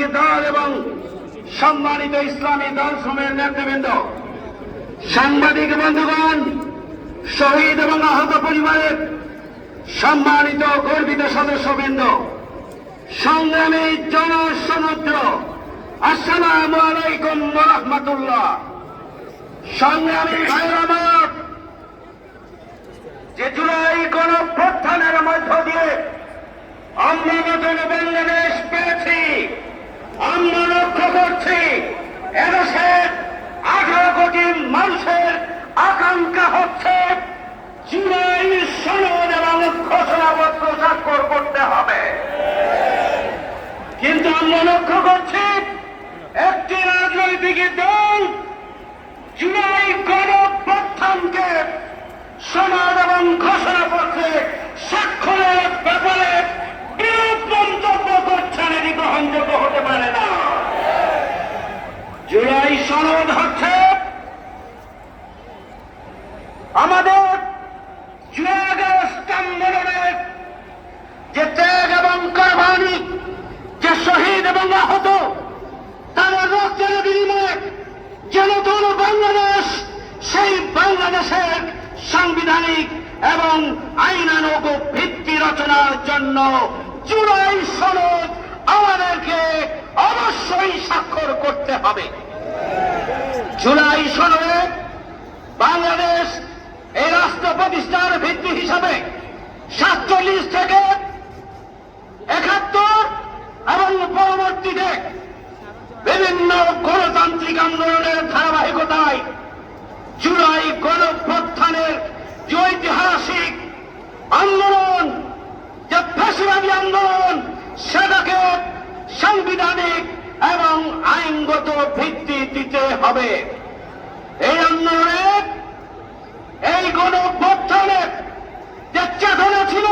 রাজনৈতিক দল এবং সম্মানিত ইসলামী দল সমূহের নেতৃবৃন্দ, সাংবাদিক বন্ধুগণ, শহীদ এবং আহত পরিবারের সম্মানিত গর্বিত সদস্যবৃন্দ, সংগ্রামী জনসমুদ্র, আসসালামু আলাইকুম ওয়া রাহমাতুল্লাহ। সংগ্রামী ভাইয়ের আমার, যে জুলাই গণঅভ্যুত্থানের মধ্য দিয়ে আমরা নতুন বাংলাদেশ পেয়েছি, আমরা লক্ষ্য করছি এদেশের 18 কোটি মানুষের আকাঙ্ক্ষা হচ্ছে জুলাই সনদ এবং ঘোষণাপত্র স্বাক্ষর করতে হবে। কিন্তু আমরা লক্ষ্য করছি একটি রাজনৈতিক দল জুলাই গণঅভ্যুত্থানকে সনদ এবং ঘোষণাপত্রে স্বাক্ষরের ব্যাপারে বিরূপ মন্তব্য করছেন। এটি গ্রহণযোগ্য হতে পারে না। জুলাই সনদ হচ্ছে আমাদের জুলাই আগস্ট আন্দোলনের যে ত্যাগ এবং কোরবানি, যে শহীদ এবং আহত, তাদের রক্তের বিনিময়ে যে নতুন বাংলাদেশ, সেই বাংলাদেশের সাংবিধানিক এবং আইনানুগ ভিত্তি রচনার জন্য জুলাই সনদ আমাদেরকে অবশ্যই স্বাক্ষর করতে হবে। জুলাই সনদে বাংলাদেশ এই রাষ্ট্র প্রতিষ্ঠার ভিত্তি হিসাবে 47 থেকে 71 এবং পরবর্তীতে বিভিন্ন গণতান্ত্রিক আন্দোলনের ধারাবাহিকতায় জুলাই গণঅভ্যুত্থানের যে ঐতিহাসিক আন্দোলন, যে ফ্যাসিবাদী আন্দোলন, সেটাকে সাংবিধানিক এবং আইনগত ভিত্তি দিতে হবে। এই আন্দোলনে, এই গণঅভ্যুত্থানের যে চেতনা ছিল,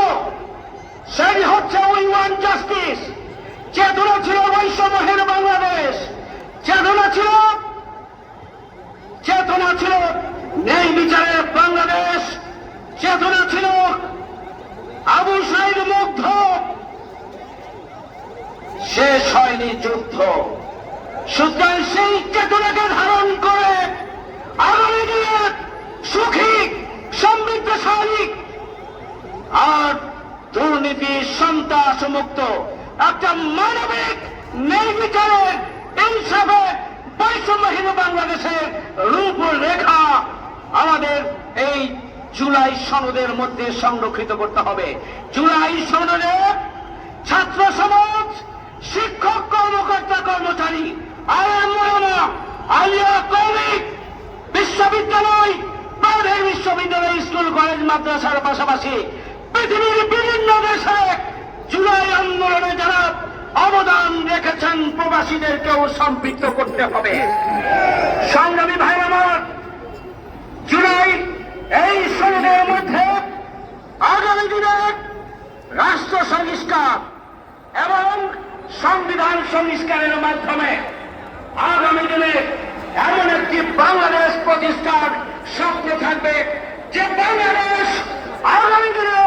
সেটি হচ্ছে উই ওয়ান্ট জাস্টিস। চেতনা ছিল বৈষম্যহীন বাংলাদেশ, চেতনা ছিল ন্যায় বিচারের বাংলাদেশ, চেতনা ছিল আবু সাইদ মুগ্ধ। শেষ হয়নি যুদ্ধ। সুতরাং সেই চেতনাকে ধারণ করে আগামী দিনে সুখী, সমৃদ্ধশালী আর দুর্নীতি সন্ত্রাস মুক্ত একটা মানবিক ন্যায় বিচারের ইনসাফের বৈষম্যহীন বাংলাদেশের রূপরেখা আমাদের এই জুলাই সনদের মধ্যে সংরক্ষিত করতে হবে। জুলাই সনদে ছাত্র সমাজ, শিক্ষক, কর্মকর্তা, কর্মচারী, আলিয়া কৌমিক বিশ্ববিদ্যালয়, প্রাইভেট বিশ্ববিদ্যালয়, স্কুল, কলেজ, মাদ্রাসার পাশাপাশি পৃথিবীর বিভিন্ন দেশে জুলাই আন্দোলনে যারা অবদান রেখেছেন, প্রবাসীদেরকেও সম্পৃক্ত করতে হবে। সংগ্রামী ভাই আমার, জুলাই এই সনদের মধ্যে আগামী দিনে রাষ্ট্র সংস্কার এবং সংবিধান সংস্কারের মাধ্যমে আগামী দিনে এমন একটি বাংলাদেশ প্রতিষ্ঠার স্বপ্ন থাকবে, যে বাংলাদেশ আগামী দিনে